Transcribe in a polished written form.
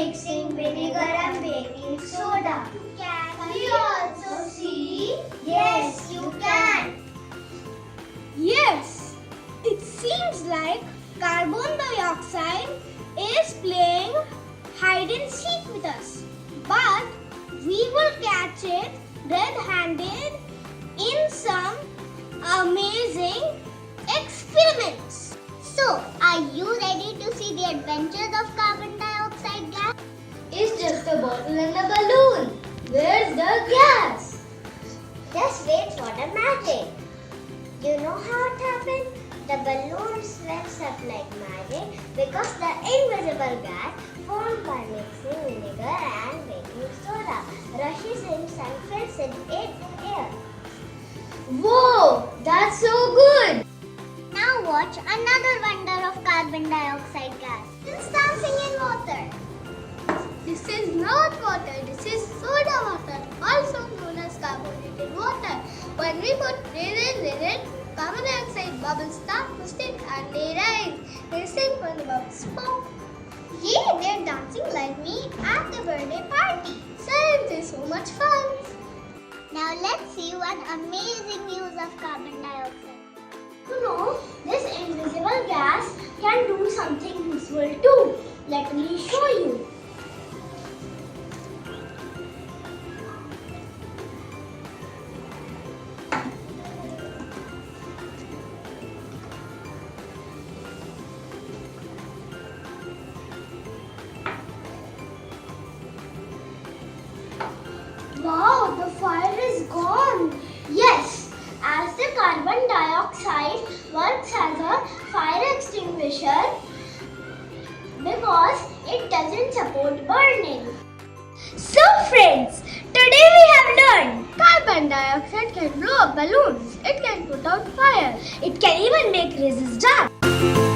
mixing vinegar and baking soda. Can we also see? Yes, you can. Yes, it seems like carbon dioxide is playing hide and seek with us. But we will catch it red-handed in some amazing experiments. So, are you ready to see the adventures of carbon dioxide gas? It's just a bottle and a balloon. Where's the gas? Just wait for the magic. You know how it happened? The balloon swells up like magic because the invisible gas formed by mixing vinegar and baking soda rushes in and fills it in air. Whoa, that's so good! Now watch another wonder of carbon dioxide gas. It's dancing in water. This is not water, this is soda water, also known as carbonated water. When we put raisins in it, carbon dioxide bubbles start to stick and they rise. They sing when the bubbles pop. Yay, they're dancing like me at the birthday party. Science is so much fun. Now let's see one amazing use of carbon dioxide. You know, this invisible gas can do something useful too. Let me show you. Wow, the fire is gone. Yes, as the carbon dioxide works as a fire extinguisher because it doesn't support burning. So friends, today we have learned carbon dioxide can blow up balloons, it can put out fire, it can even make raisins dance.